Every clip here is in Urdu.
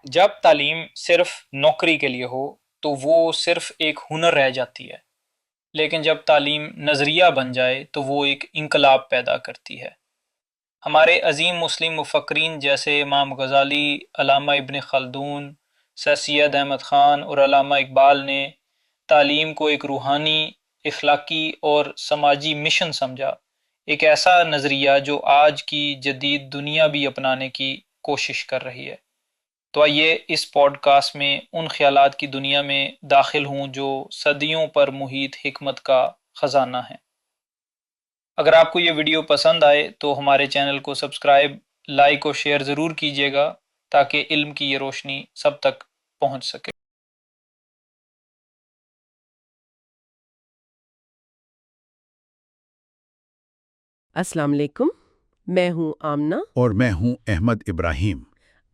جب تعلیم صرف نوکری کے لیے ہو تو وہ صرف ایک ہنر رہ جاتی ہے، لیکن جب تعلیم نظریہ بن جائے تو وہ ایک انقلاب پیدا کرتی ہے۔ ہمارے عظیم مسلم مفکرین جیسے امام غزالی، علامہ ابن خلدون، سر سید احمد خان اور علامہ اقبال نے تعلیم کو ایک روحانی، اخلاقی اور سماجی مشن سمجھا، ایک ایسا نظریہ جو آج کی جدید دنیا بھی اپنانے کی کوشش کر رہی ہے۔ تو آئیے اس پوڈ کاسٹ میں ان خیالات کی دنیا میں داخل ہوں جو صدیوں پر محیط حکمت کا خزانہ ہیں۔ اگر آپ کو یہ ویڈیو پسند آئے تو ہمارے چینل کو سبسکرائب، لائک اور شیئر ضرور کیجیے گا تاکہ علم کی یہ روشنی سب تک پہنچ سکے۔ السلام علیکم، میں ہوں آمنہ اور میں ہوں احمد ابراہیم۔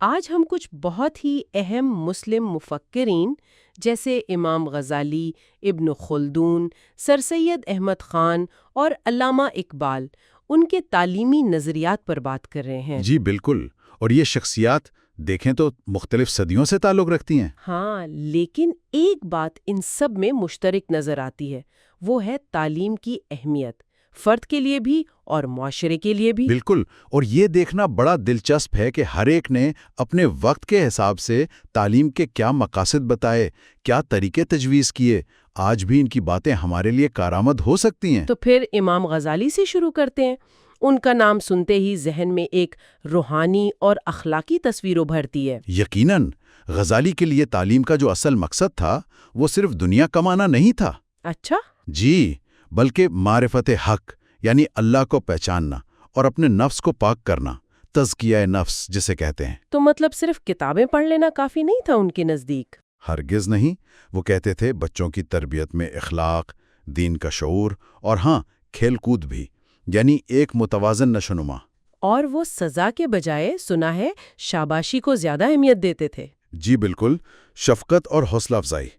آج ہم کچھ بہت ہی اہم مسلم مفکرین جیسے امام غزالی، ابن خلدون، سر سید احمد خان اور علامہ اقبال ان کے تعلیمی نظریات پر بات کر رہے ہیں۔ جی بالکل، اور یہ شخصیات دیکھیں تو مختلف صدیوں سے تعلق رکھتی ہیں۔ ہاں، لیکن ایک بات ان سب میں مشترک نظر آتی ہے، وہ ہے تعلیم کی اہمیت، فرد کے لیے بھی اور معاشرے کے لیے بھی۔ بالکل، اور یہ دیکھنا بڑا دلچسپ ہے کہ ہر ایک نے اپنے وقت کے حساب سے تعلیم کے کیا مقاصد بتائے، کیا طریقے تجویز کیے۔ آج بھی ان کی باتیں ہمارے لیے کارآمد ہو سکتی ہیں۔ تو پھر امام غزالی سے شروع کرتے ہیں۔ ان کا نام سنتے ہی ذہن میں ایک روحانی اور اخلاقی تصویر ابھرتی ہے۔ یقیناً، غزالی کے لیے تعلیم کا جو اصل مقصد تھا وہ صرف دنیا کمانا نہیں تھا۔ اچھا؟ جی، بلکہ معرفت حق، یعنی اللہ کو پہچاننا اور اپنے نفس کو پاک کرنا، تزکیہ نفس جسے کہتے ہیں۔ تو مطلب صرف کتابیں پڑھ لینا کافی نہیں تھا ان کے نزدیک؟ ہرگز نہیں، وہ کہتے تھے بچوں کی تربیت میں اخلاق، دین کا شعور اور ہاں، کھیل کود بھی، یعنی ایک متوازن نشوونما۔ اور وہ سزا کے بجائے سنا ہے شاباشی کو زیادہ اہمیت دیتے تھے۔ جی بالکل، شفقت اور حوصلہ افزائی،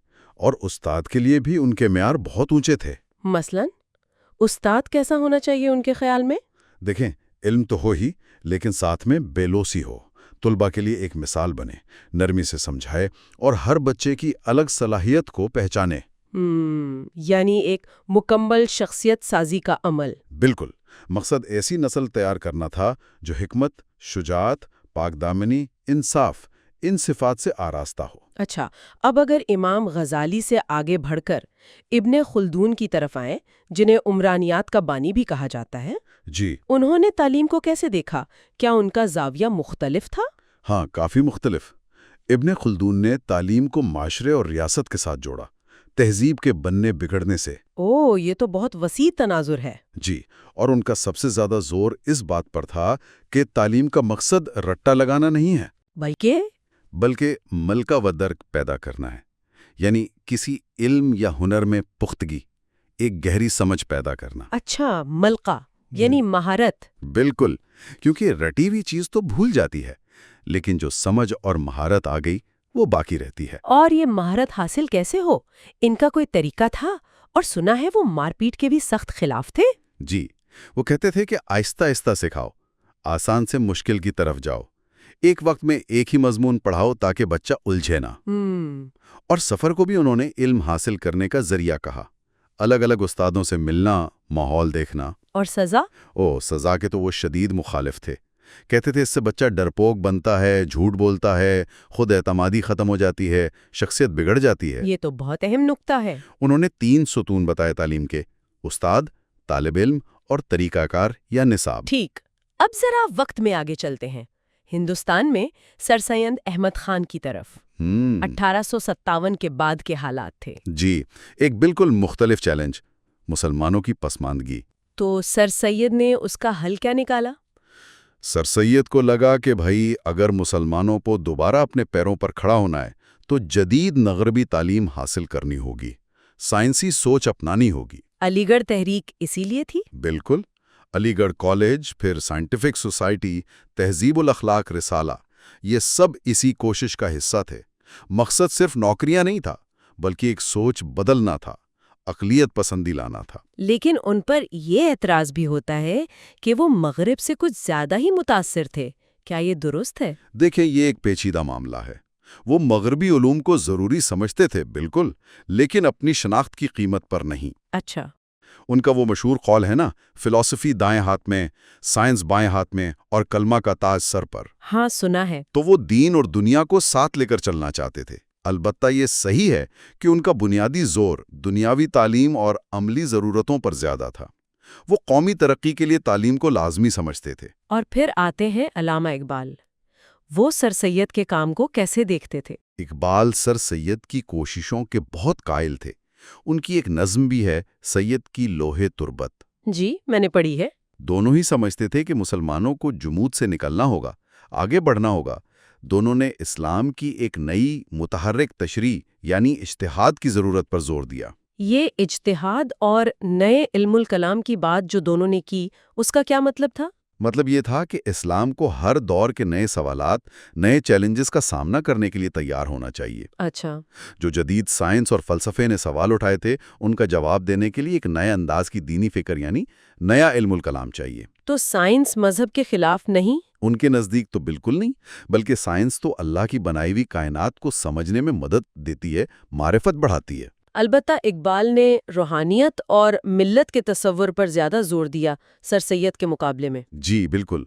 اور استاد کے لیے بھی ان کے معیار بہت اونچے تھے۔ مثلاً استاد کیسا ہونا چاہیے ان کے خیال میں؟ دیکھیں، علم تو ہو ہی، لیکن ساتھ میں بے لوسی ہو، طلباء کے لیے ایک مثال بنے، نرمی سے سمجھائے اور ہر بچے کی الگ صلاحیت کو پہچانے۔ یعنی ایک مکمل شخصیت سازی کا عمل۔ بالکل، مقصد ایسی نسل تیار کرنا تھا جو حکمت، شجاعت، پاک دامنی، انصاف، ان صفات سے آراستہ ہو۔ اچھا، اب اگر امام غزالی سے آگے بڑھ کر ابن خلدون کی طرف آئیں، جنہیں عمرانیات کا بانی بھی کہا جاتا ہے، جی، انہوں نے تعلیم کو کیسے دیکھا؟ کیا ان کا زاویہ مختلف تھا؟ ہاں، کافی مختلف۔ ابن خلدون نے تعلیم کو معاشرے اور ریاست کے ساتھ جوڑا، تہذیب کے بننے بگڑنے سے۔ یہ تو بہت وسیع تناظر ہے۔ جی، اور ان کا سب سے زیادہ زور اس بات پر تھا کہ تعلیم کا مقصد رٹا لگانا نہیں ہے، بلکہ ملکہ و درک پیدا کرنا ہے، یعنی کسی علم یا ہنر میں پختگی، ایک گہری سمجھ پیدا کرنا۔ اچھا، ملکہ یعنی مہارت۔ بالکل، کیونکہ رٹی ہوئی چیز تو بھول جاتی ہے، لیکن جو سمجھ اور مہارت آ گئی وہ باقی رہتی ہے۔ اور یہ مہارت حاصل کیسے ہو؟ ان کا کوئی طریقہ تھا؟ اور سنا ہے وہ مار پیٹ کے بھی سخت خلاف تھے۔ جی، وہ کہتے تھے کہ آہستہ آہستہ سکھاؤ، آسان سے مشکل کی طرف جاؤ، ایک وقت میں ایک ہی مضمون پڑھاؤ تاکہ بچہ الجھے نہ۔ اور سفر کو بھی انہوں نے علم حاصل کرنے کا ذریعہ کہا، الگ الگ استادوں سے ملنا، ماحول دیکھنا۔ اور سزا؟ سزا کے تو وہ شدید مخالف تھے، کہتے تھے اس سے بچہ ڈرپوک بنتا ہے، جھوٹ بولتا ہے، خود اعتمادی ختم ہو جاتی ہے، شخصیت بگڑ جاتی ہے۔ یہ تو بہت اہم نکتہ ہے۔ انہوں نے 3 ستون بتائے تعلیم کے: استاد، طالب علم اور طریقہ کار یا نصاب۔ ٹھیک، اب ذرا وقت میں آگے چلتے ہیں، ہندوستان میں سر سید احمد خان کی طرف۔ 1857 کے بعد کے حالات تھے۔ جی، ایک بالکل مختلف چیلنج، مسلمانوں کی پسماندگی۔ تو سر سید نے اس کا حل کیا نکالا؟ سر سید کو لگا کہ بھائی اگر مسلمانوں کو دوبارہ اپنے پیروں پر کھڑا ہونا ہے تو جدید مغربی تعلیم حاصل کرنی ہوگی، سائنسی سوچ اپنانی ہوگی۔ علی گڑھ تحریک اسی لیے تھی؟ بالکل، علی گڑھ کالج، پھر سائنٹیفک سوسائٹی، تہذیب الاخلاق رسالہ، یہ سب اسی کوشش کا حصہ تھے۔ مقصد صرف نوکریاں نہیں تھا، بلکہ ایک سوچ بدلنا تھا، اقلیت پسندی لانا تھا۔ لیکن ان پر یہ اعتراض بھی ہوتا ہے کہ وہ مغرب سے کچھ زیادہ ہی متاثر تھے، کیا یہ درست ہے؟ دیکھیں، یہ ایک پیچیدہ معاملہ ہے۔ وہ مغربی علوم کو ضروری سمجھتے تھے بالکل، لیکن اپنی شناخت کی قیمت پر نہیں۔ اچھا۔ ان کا وہ مشہور قول ہے نا، فلسفی دائیں ہاتھ میں، سائنس بائیں ہاتھ میں اور کلمہ کا تاج سر پر۔ ہاں، سنا ہے۔ تو وہ دین اور دنیا کو ساتھ لے کر چلنا چاہتے تھے۔ البتہ یہ صحیح ہے کہ ان کا بنیادی زور دنیاوی تعلیم اور عملی ضرورتوں پر زیادہ تھا۔ وہ قومی ترقی کے لیے تعلیم کو لازمی سمجھتے تھے۔ اور پھر آتے ہیں علامہ اقبال۔ وہ سر سید کے کام کو کیسے دیکھتے تھے؟ اقبال سر سید کی کوششوں کے بہت قائل تھے۔ ان کی ایک نظم بھی ہے، سید کی لوہے تربت۔ جی، میں نے پڑھی ہے۔ دونوں ہی سمجھتے تھے کہ مسلمانوں کو جمود سے نکلنا ہوگا، آگے بڑھنا ہوگا۔ دونوں نے اسلام کی ایک نئی متحرک تشریح یعنی اجتہاد کی ضرورت پر زور دیا۔ یہ اجتہاد اور نئے علم الکلام کی بات جو دونوں نے کی، اس کا کیا مطلب تھا؟ مطلب یہ تھا کہ اسلام کو ہر دور کے نئے سوالات، نئے چیلنجز کا سامنا کرنے کے لیے تیار ہونا چاہیے۔ اچھا۔ جو جدید سائنس اور فلسفے نے سوال اٹھائے تھے، ان کا جواب دینے کے لیے ایک نئے انداز کی دینی فکر یعنی نیا علم الکلام چاہیے۔ تو سائنس مذہب کے خلاف نہیں؟ ان کے نزدیک تو بالکل نہیں، بلکہ سائنس تو اللہ کی بنائی ہوئی کائنات کو سمجھنے میں مدد دیتی ہے، معرفت بڑھاتی ہے۔ البتہ اقبال نے روحانیت اور ملت کے تصور پر زیادہ زور دیا سر سید کے مقابلے میں۔ جی بالکل،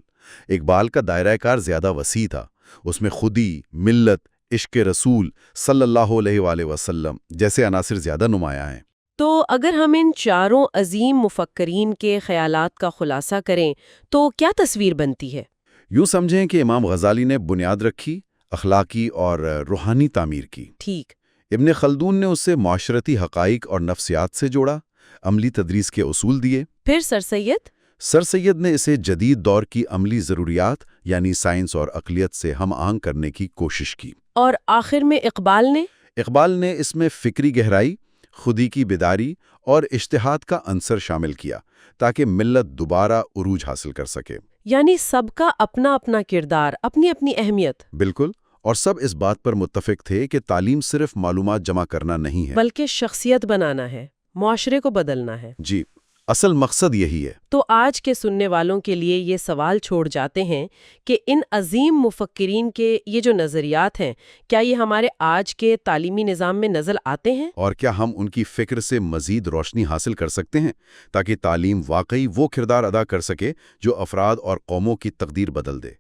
اقبال کا دائرہ کار زیادہ وسیع تھا۔ اس میں خودی، ملت، عشق رسول صلی اللہ علیہ وآلہ وسلم جیسے عناصر زیادہ نمایاں ہیں۔ تو اگر ہم ان چاروں عظیم مفکرین کے خیالات کا خلاصہ کریں تو کیا تصویر بنتی ہے؟ یوں سمجھیں کہ امام غزالی نے بنیاد رکھی، اخلاقی اور روحانی تعمیر کی۔ ٹھیک۔ ابن خلدون نے اسے معاشرتی حقائق اور نفسیات سے جوڑا، عملی تدریس کے اصول دیے۔ پھر سر سید؟ سر سید نے اسے جدید دور کی عملی ضروریات یعنی سائنس اور عقلیت سے ہم آہنگ کرنے کی کوشش کی۔ اور آخر میں اقبال نے؟ اقبال نے اس میں فکری گہرائی، خودی کی بیداری اور اجتہاد کا عنصر شامل کیا تاکہ ملت دوبارہ عروج حاصل کر سکے۔ یعنی سب کا اپنا اپنا کردار، اپنی اپنی اہمیت۔ بالکل، اور سب اس بات پر متفق تھے کہ تعلیم صرف معلومات جمع کرنا نہیں ہے، بلکہ شخصیت بنانا ہے، معاشرے کو بدلنا ہے۔ جی، اصل مقصد یہی ہے۔ تو آج کے سننے والوں کے لیے یہ سوال چھوڑ جاتے ہیں کہ ان عظیم مفکرین کے یہ جو نظریات ہیں، کیا یہ ہمارے آج کے تعلیمی نظام میں نظر آتے ہیں؟ اور کیا ہم ان کی فکر سے مزید روشنی حاصل کر سکتے ہیں تاکہ تعلیم واقعی وہ کردار ادا کر سکے جو افراد اور قوموں کی تقدیر بدل دے؟